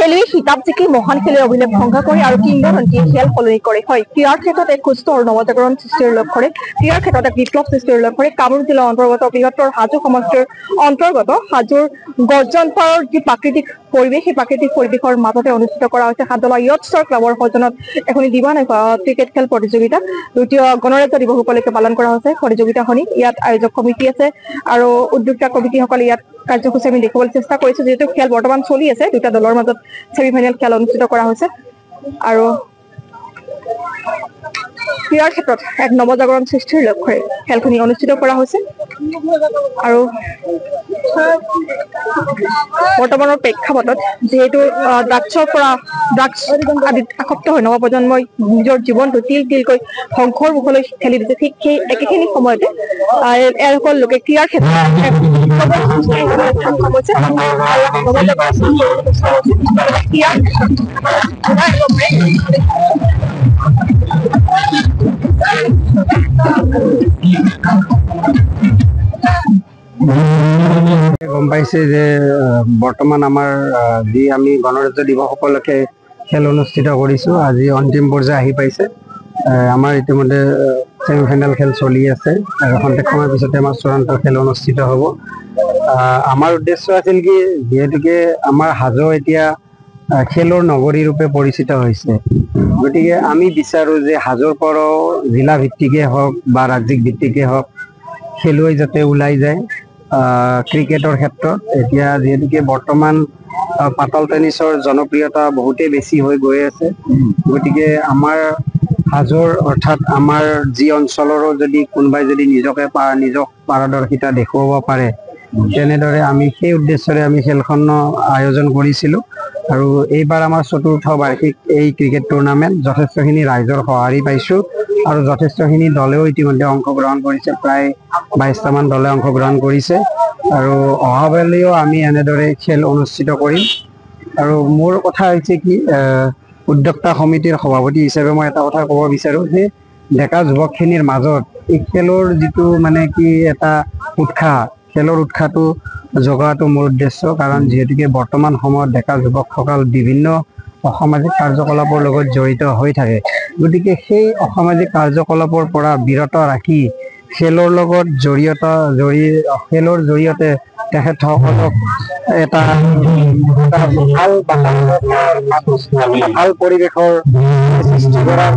খেলুৱৈ খিতাপ জিকি মহান খেলুৱৈ অভিলেখ ভংগ কৰি আৰু কিংবদন্তিয়ে খেল সলনি কৰে। হয়, ক্ৰীড়াৰ ক্ষেত্ৰত এক সুস্থ আৰু নৱজাগৰণ সৃষ্টিৰ লক্ষ্যৰে ক্ৰীড়াৰ ক্ষেত্ৰত এক বিপ্লৱ সৃষ্টিৰ লক্ষ্যৰে কামৰূপ জিলাৰ অন্তৰ্গত বৃহত্তৰ হাজো সমষ্টিৰ অন্তৰ্গত হাজোৰ গৰ্জনপাৰৰ যি প্ৰাকৃতিক পৰিৱেশ, সেই প্ৰাকৃতিক পৰিৱেশৰ মাজতে অনুষ্ঠিত কৰা হৈছে সাতদলীয় য়থ ক্লাবৰ সৌজন্যত এখনি দিৱান ক্ৰিকেট খেল প্ৰতিযোগিতা দ্বিতীয় গণৰাজ্য দিৱস উপলক্ষে পালন কৰা হৈছে প্ৰতিযোগিতাখনি। ইয়াত আয়োজক কমিটি আছে আৰু উদ্যোক্তা কমিটিসকলে ইয়াত কাৰ্যসূচী আমি দেখিবলৈ চেষ্টা কৰিছো। যিহেতু খেল বৰ্তমান চলি আছে, দুটা দলৰ মাজত ছেমিফাইনেল খেল অনুষ্ঠিত কৰা হৈছে আৰু ক্ৰীড়াৰ ক্ষেত্ৰত এক নৱজাগৰণ সৃষ্টিৰ লক্ষ্যৰে খেলখনি অনুষ্ঠিত কৰা হৈছে। আৰু বৰ্তমানৰ প্ৰেক্ষাপটত যিহেতু ড্ৰাগছ আদিত আসক্ত হৈ নৱপ্ৰজন্মই নিজৰ জীৱনটো তিল তিলকৈ ধ্বংসৰ মুখলৈ ঠেলি দিছে, ঠিক সেই একেখিনি সময়তে এসকল লোকে ক্ৰীড়াৰ গম পাইছে যে বৰ্তমান আমাৰ যি আমি গণৰাজ্য দিৱস উপলক্ষে খেল অনুষ্ঠিত কৰিছো, আজি অন্তিম পৰ্যায় আহি পাইছে। আমাৰ ইতিমধ্যে ছেমিফাইনেল খেল চলি আছে আৰু খন্তেক সময়ৰ পিছতে আমাৰ চূড়ান্ত খেল অনুষ্ঠিত হ'ব। আমাৰ উদ্দেশ্য আছিল কি, যিহেতুকে আমাৰ হাজো এতিয়া খেলৰ নগৰী ৰূপে পৰিচিত হৈছে, গতিকে আমি বিচাৰো যে হাজোৰ পৰাও জিলা ভিত্তিকে হওক বা ৰাজ্যিক ভিত্তিকে হওক খেলুৱৈ যাতে ওলাই যায় ক্ৰিকেটৰ ক্ষেত্ৰত। এতিয়া যিহেতুকে বৰ্তমান পাতল টেনিছৰ জনপ্ৰিয়তা বহুতেই বেছি হৈ গৈ আছে, গতিকে আমাৰ হাজোৰ অৰ্থাৎ আমাৰ যি অঞ্চলৰো যদি কোনোবাই যদি নিজক পাৰদৰ্শিতা দেখুৱাব পাৰে, তেনেদৰে আমি সেই উদ্দেশ্যৰে আমি খেলখনৰ আয়োজন কৰিছিলোঁ। আৰু এইবাৰ আমাৰ চতুৰ্থ বাৰ্ষিক এই ক্ৰিকেট টুৰ্ণামেণ্ট যথেষ্টখিনি ৰাইজৰ সঁহাৰি পাইছোঁ আৰু যথেষ্টখিনি দলেও ইতিমধ্যে অংশগ্ৰহণ কৰিছে, প্ৰায় 22টামান দলে অংশগ্ৰহণ কৰিছে আৰু অহাবাৰলৈও আমি এনেদৰে খেল অনুষ্ঠিত কৰিম। আৰু মোৰ কথা হৈছে কি, উদ্যোক্তা সমিতিৰ সভাপতি হিচাপে মই এটা কথা ক'ব বিচাৰোঁ যে ডেকা যুৱকখিনিৰ মাজত এই খেলৰ যিটো মানে কি এটা উৎসাহ, খেলৰ উৎসাহটো জগোৱাটো মোৰ উদ্দেশ্য। কাৰণ যিহেতুকে বৰ্তমান সময়ত ডেকা যুৱকসকল বিভিন্ন অসামাজিক কাৰ্যকলাপৰ লগত জড়িত হৈ থাকে, গতিকে সেই অসামাজিক কাৰ্যকলাপৰ পৰা বিৰত ৰাখি খেলৰ লগত খেলৰ জৰিয়তে তেখেতসকলক এটা ভাল পৰিৱেশৰ সৃষ্টি কৰাৰ